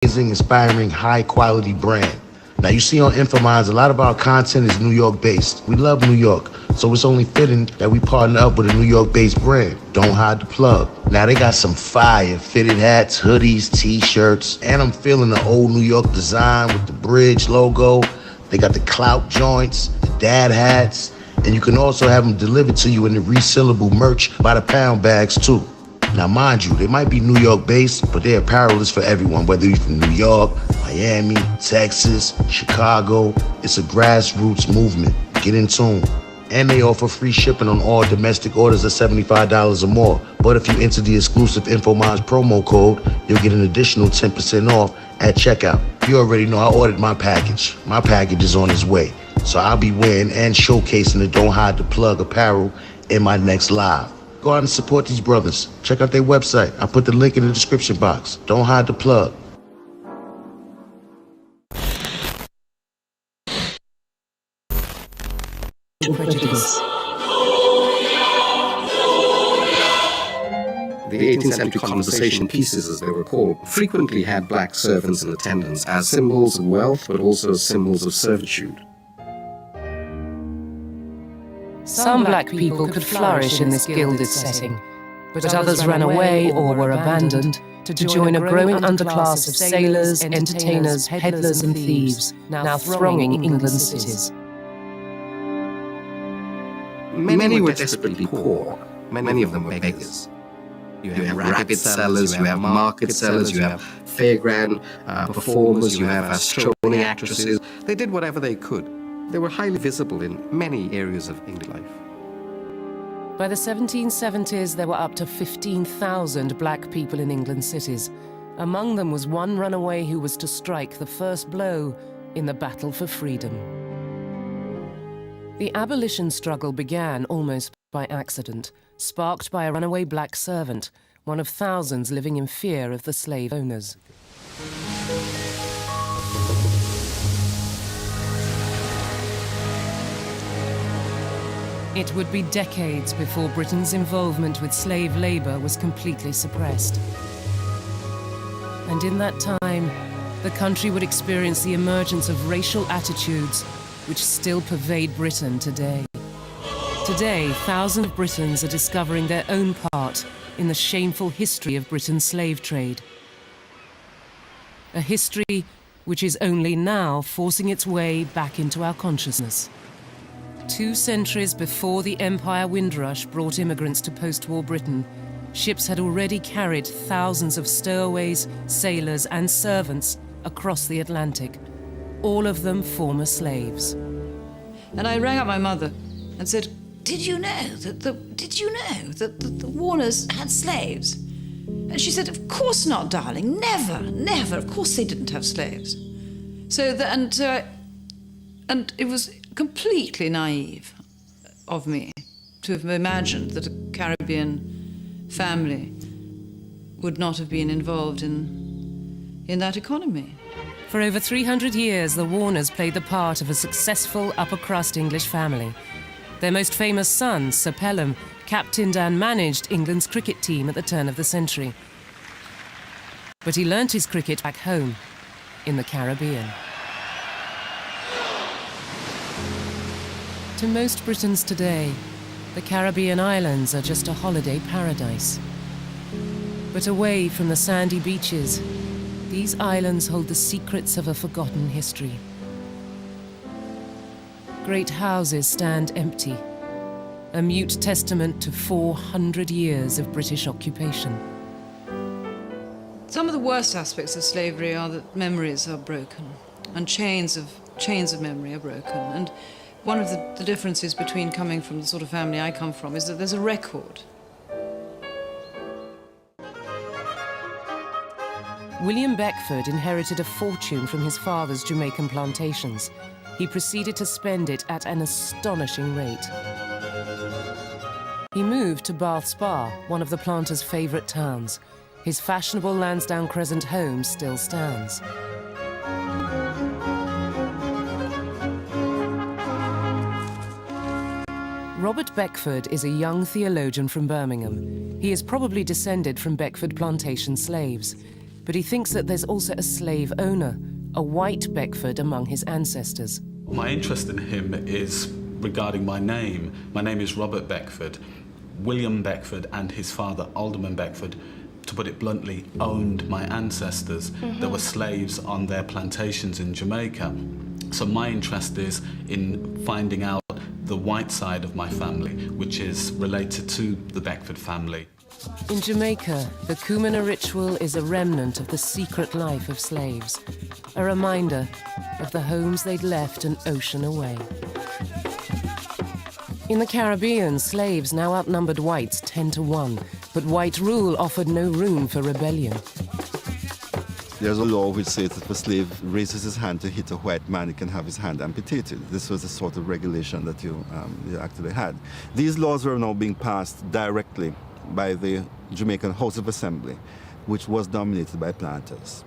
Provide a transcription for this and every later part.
amazing, inspiring, high-quality brand. Now, you see on Infominds, a lot of our content is New York-based. We love New York, so it's only fitting that we partner up with a New York-based brand. Don't hide the plug. Now, they got some fire fitted hats, hoodies, T-shirts, and I'm feeling the old New York design with the bridge logo. They got the clout joints, the dad hats, and you can also have them delivered to you in the resealable merch by the pound bags, too. Now, mind you, they might be New York-based, but their apparel is for everyone, whether you're from New York, Miami, Texas, Chicago. It's a grassroots movement. Get in tune. And they offer free shipping on all domestic orders of $75 or more. But if you enter the exclusive Infominds promo code, you'll get an additional 10% off at checkout. You already know I ordered my package. My package is on its way. So I'll be wearing and showcasing the Don't Hide the Plug apparel in my next live. Go out and support these brothers. Check out their website. I put the link in the description box. Don't hide the plug. Prejudice. The 18th century conversation pieces, as they were called, frequently had black servants in attendance as symbols of wealth, but also as symbols of servitude. Some black people could flourish in this gilded setting, but others ran away or were abandoned to join a growing underclass of sailors, entertainers, peddlers and thieves, now thronging England's cities. Many were desperately poor. Many of them were beggars. You have rabbit sellers, you have market sellers, you have fairground performers, you have strolling actresses. They did whatever they could. They were highly visible in many areas of English life. By the 1770s, there were up to 15,000 black people in England's cities. Among them was one runaway who was to strike the first blow in the battle for freedom. The abolition struggle began almost by accident, sparked by a runaway black servant, one of thousands living in fear of the slave owners. It would be decades before Britain's involvement with slave labour was completely suppressed. And in that time, the country would experience the emergence of racial attitudes which still pervade Britain today. Today, thousands of Britons are discovering their own part in the shameful history of Britain's slave trade. A history which is only now forcing its way back into our consciousness. 2 centuries before the Empire Windrush brought immigrants to post-war Britain, ships had already carried thousands of stowaways, sailors and servants across the Atlantic, all of them former slaves. And I rang up my mother and said, Did you know that the Warners had slaves? And she said, Of course not, darling. Never, never. Of course they didn't have slaves. And it was completely naive of me to have imagined that a Caribbean family would not have been involved in that economy. For over 300 years, the Warners played the part of a successful upper-crust English family. Their most famous son, Sir Pelham, captained and managed England's cricket team at the turn of the century. But he learnt his cricket back home, in the Caribbean. To most Britons today, the Caribbean islands are just a holiday paradise. But away from the sandy beaches, these islands hold the secrets of a forgotten history. Great houses stand empty, a mute testament to 400 years of British occupation. Some of the worst aspects of slavery are that memories are broken, and chains of memory are broken. And one of the differences between coming from the sort of family I come from is that there's a record. William Beckford inherited a fortune from his father's Jamaican plantations. He proceeded to spend it at an astonishing rate. He moved to Bath Spa, one of the planter's favourite towns. His fashionable Lansdowne Crescent home still stands. Robert Beckford is a young theologian from Birmingham. He is probably descended from Beckford plantation slaves. but he thinks that there's also a slave owner, a white Beckford among his ancestors. My interest in him is regarding my name. My name is Robert Beckford. William Beckford and his father, Alderman Beckford, to put it bluntly, owned my ancestors. There were slaves on their plantations in Jamaica. So my interest is in finding out the white side of my family, which is related to the Beckford family. In Jamaica, the Kumina ritual is a remnant of the secret life of slaves, a reminder of the homes they'd left an ocean away. In the Caribbean, slaves now outnumbered whites 10-1, but white rule offered no room for rebellion. There's a law which says that if a slave raises his hand to hit a white man, he can have his hand amputated. This was the sort of regulation that you actually had. These laws were now being passed directly by the Jamaican House of Assembly, which was dominated by planters,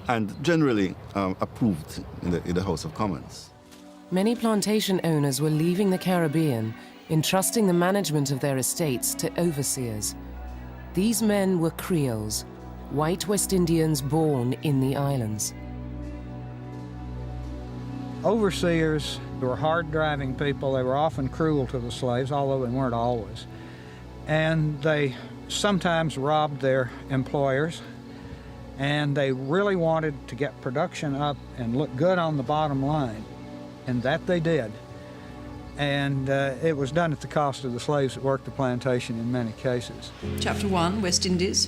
and generally approved in the House of Commons. Many plantation owners were leaving the Caribbean, entrusting the management of their estates to overseers. These men were Creoles, white West Indians born in the islands. Overseers were hard-driving people. They were often cruel to the slaves, although they weren't always. And they sometimes robbed their employers, and they really wanted to get production up and look good on the bottom line, and that they did. And it was done at the cost of the slaves that worked the plantation in many cases. Chapter 1, West Indies.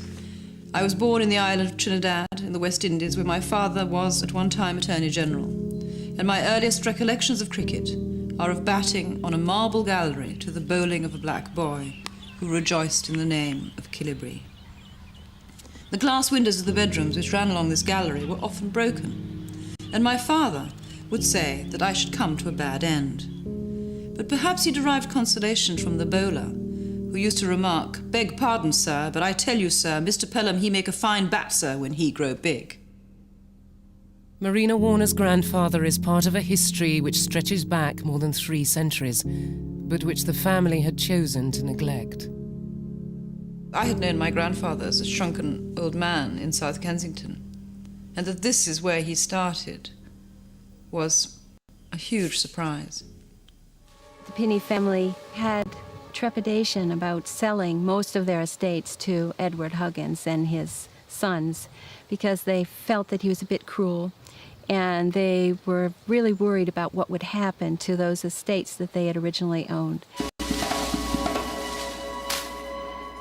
I was born in the island of Trinidad in the West Indies, where my father was at one time Attorney General. And my earliest recollections of cricket are of batting on a marble gallery to the bowling of a black boy who rejoiced in the name of Killibree. The glass windows of the bedrooms which ran along this gallery were often broken, and my father would say that I should come to a bad end. But perhaps he derived consolation from the bowler, who used to remark, "Beg pardon, sir, but I tell you, sir, Mr. Pelham, he make a fine bat, sir, when he grow big." Marina Warner's grandfather is part of a history which stretches back more than 3 centuries, but which the family had chosen to neglect. I had known my grandfather as a shrunken old man in South Kensington, and that this is where he started was a huge surprise. The Pinney family had trepidation about selling most of their estates to Edward Huggins and his sons because they felt that he was a bit cruel, and they were really worried about what would happen to those estates that they had originally owned.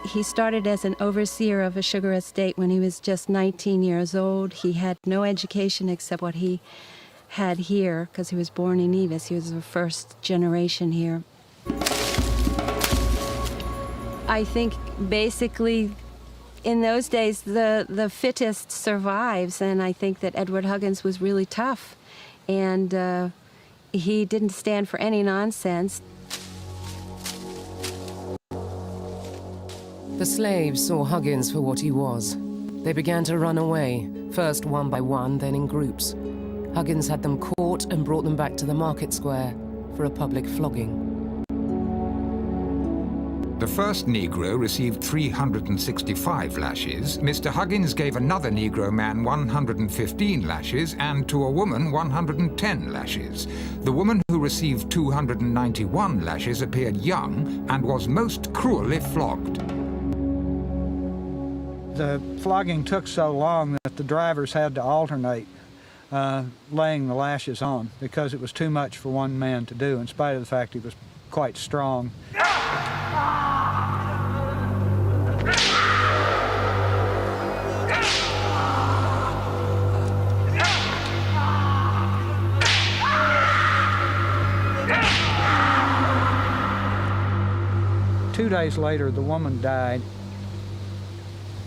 He started as an overseer of a sugar estate when he was just 19 years old. He had no education except what he had here, because he was born in Nevis. He was the first generation here. I think basically in those days the fittest survives, and I think that Edward Huggins was really tough, and he didn't stand for any nonsense. The slaves saw Huggins for what he was. They began to run away, first one by one, then in groups. Huggins had them caught and brought them back to the market square for a public flogging. The first Negro received 365 lashes. Mr. Huggins gave another Negro man 115 lashes, and to a woman 110 lashes. The woman who received 291 lashes appeared young and was most cruelly flogged. The flogging took so long that the drivers had to alternate laying the lashes on because it was too much for one man to do, in spite of the fact he was quite strong. 2 days later, the woman died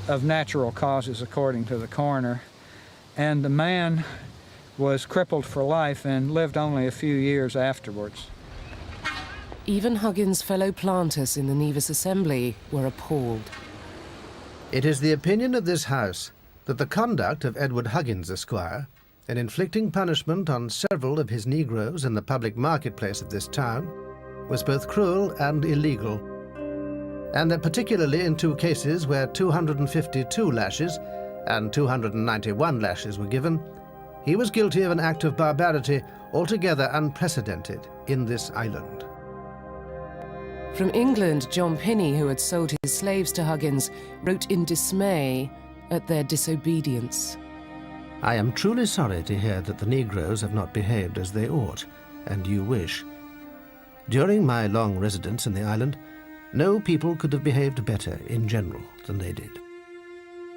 of natural causes, according to the coroner, and the man was crippled for life and lived only a few years afterwards. Even Huggins' fellow planters in the Nevis Assembly were appalled. It is the opinion of this House that the conduct of Edward Huggins, Esquire, in inflicting punishment on several of his Negroes in the public marketplace of this town, was both cruel and illegal, and that particularly in 2 cases where 252 lashes and 291 lashes were given, he was guilty of an act of barbarity altogether unprecedented in this island. From England, John Pinney, who had sold his slaves to Huggins, wrote in dismay at their disobedience. I am truly sorry to hear that the Negroes have not behaved as they ought, and you wish. During my long residence in the island, no people could have behaved better in general than they did.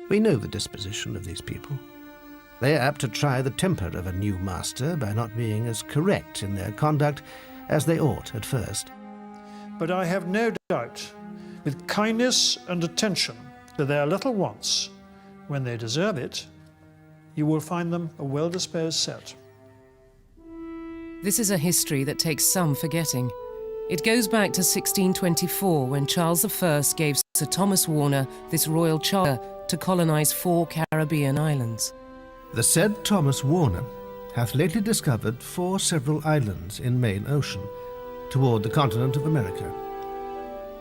We know the disposition of these people. They are apt to try the temper of a new master by not being as correct in their conduct as they ought at first. But I have no doubt, with kindness and attention to their little wants, when they deserve it, you will find them a well-disposed set. This is a history that takes some forgetting. It goes back to 1624, when Charles I gave Sir Thomas Warner this royal charter to colonize 4 Caribbean islands. The said Thomas Warner hath lately discovered 4 several islands in main ocean, toward the continent of America.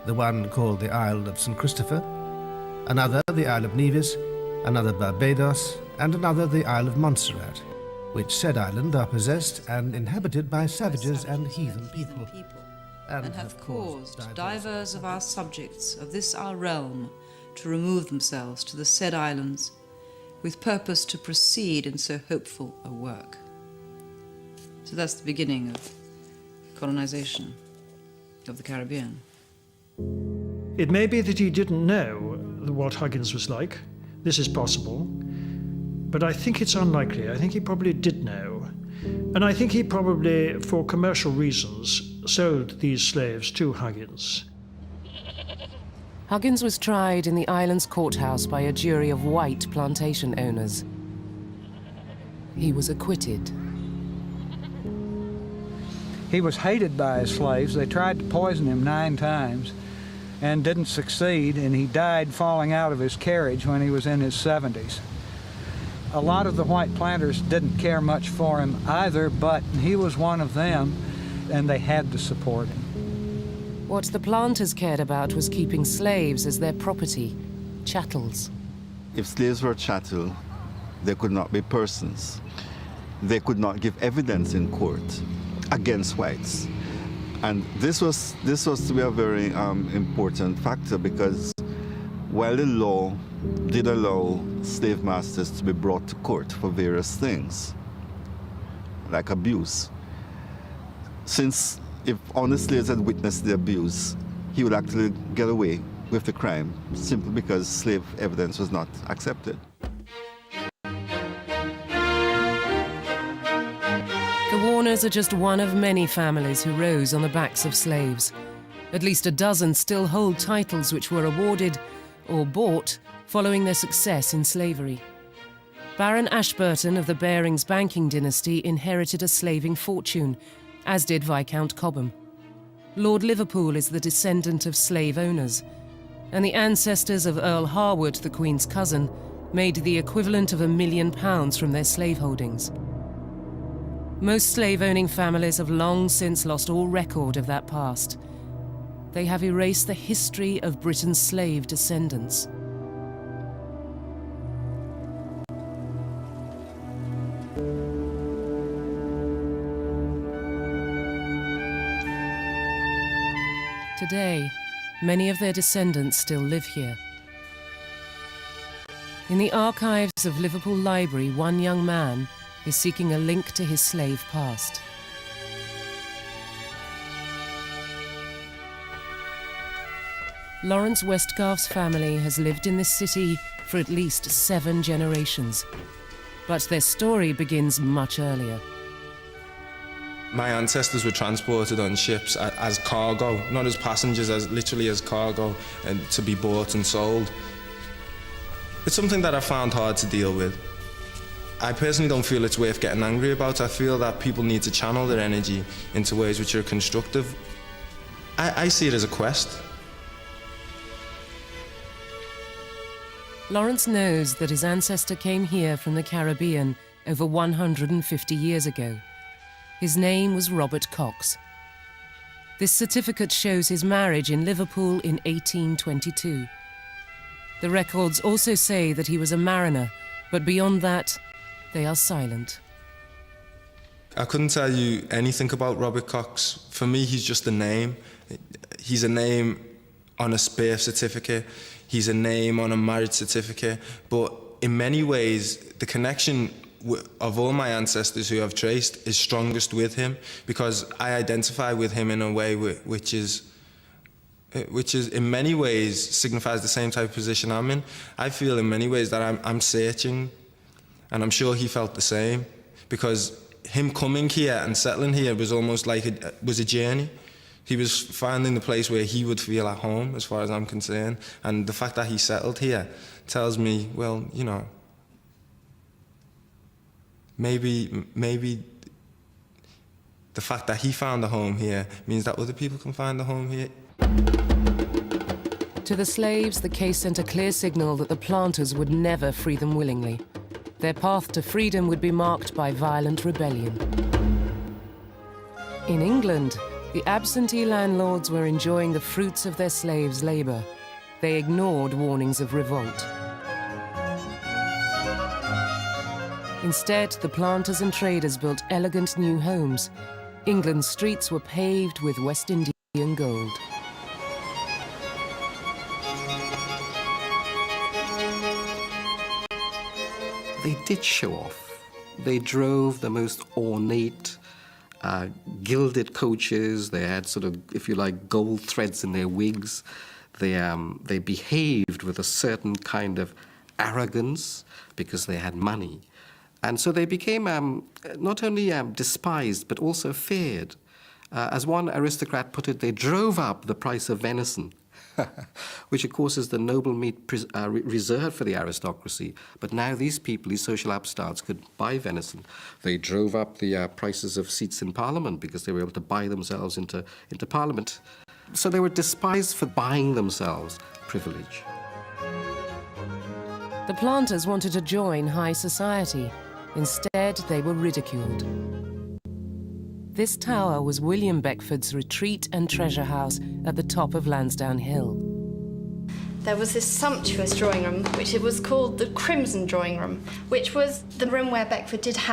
The one called the Isle of St. Christopher, another the Isle of Nevis, another Barbados, and another the Isle of Montserrat, which said island are possessed and inhabited by savages and heathen people, and have caused divers of our subjects of this our realm to remove themselves to the said islands, with purpose to proceed in so hopeful a work. So that's the beginning of colonization of the Caribbean. It may be that he didn't know what Huggins was like. This is possible. But I think it's unlikely. I think he probably did know. And I think he probably, for commercial reasons, sold these slaves to Huggins. Huggins was tried in the island's courthouse by a jury of white plantation owners. He was acquitted. He was hated by his slaves. They tried to poison him 9 times and didn't succeed, and he died falling out of his carriage when he was in his 70s. A lot of the white planters didn't care much for him either, but he was one of them, and they had to support him. What the planters cared about was keeping slaves as their property, chattels. If slaves were chattel, they could not be persons. They could not give evidence in court against whites. And this was to be a very important factor, because while the law did allow slave masters to be brought to court for various things, like abuse, since if honest slaves had witnessed the abuse, he would actually get away with the crime simply because slave evidence was not accepted. The Warners are just one of many families who rose on the backs of slaves. At least a dozen still hold titles which were awarded or bought following their success in slavery. Baron Ashburton of the Barings banking dynasty inherited a slaving fortune, as did Viscount Cobham. Lord Liverpool is the descendant of slave owners, and the ancestors of Earl Harwood, the Queen's cousin, made the equivalent of £1 million from their slave holdings. Most slave-owning families have long since lost all record of that past. They have erased the history of Britain's slave descendants. Today, many of their descendants still live here. In the archives of Liverpool Library, one young man is seeking a link to his slave past. Lawrence Westgarth's family has lived in this city for at least 7 generations, but their story begins much earlier. My ancestors were transported on ships as cargo, not as passengers, as literally as cargo, and to be bought and sold. It's something that I found hard to deal with. I personally don't feel it's worth getting angry about. I feel that people need to channel their energy into ways which are constructive. I see it as a quest. Lawrence knows that his ancestor came here from the Caribbean over 150 years ago. His name was Robert Cox. This certificate shows his marriage in Liverpool in 1822. The records also say that he was a mariner, but beyond that, they are silent. I couldn't tell you anything about Robert Cox. For me, he's just a name. He's a name on a birth certificate. He's a name on a marriage certificate. But in many ways, the connection of all my ancestors who I've traced is strongest with him, because I identify with him in a way which is in many ways signifies the same type of position I'm in. I feel in many ways that I'm searching, and I'm sure he felt the same, because him coming here and settling here was almost like was a journey. He was finding the place where he would feel at home, as far as I'm concerned. And the fact that he settled here tells me, well, you know, maybe the fact that he found a home here means that other people can find a home here. To the slaves, the case sent a clear signal that the planters would never free them willingly. Their path to freedom would be marked by violent rebellion. In England, the absentee landlords were enjoying the fruits of their slaves' labor. They ignored warnings of revolt. Instead, the planters and traders built elegant new homes. England's streets were paved with West Indian gold. They did show off. They drove the most ornate, gilded coaches. They had sort of, if you like, gold threads in their wigs. They behaved with a certain kind of arrogance because they had money. And so they became not only despised, but also feared. As one aristocrat put it, they drove up the price of venison, which of course is the noble meat reserved for the aristocracy. But now these people, these social upstarts, could buy venison. They drove up the prices of seats in Parliament because they were able to buy themselves into Parliament. So they were despised for buying themselves privilege. The planters wanted to join high society. Instead, they were ridiculed. This tower was William Beckford's retreat and treasure house at the top of Lansdowne Hill. There was this sumptuous drawing room, which it was called the Crimson Drawing Room, which was the room where Beckford did have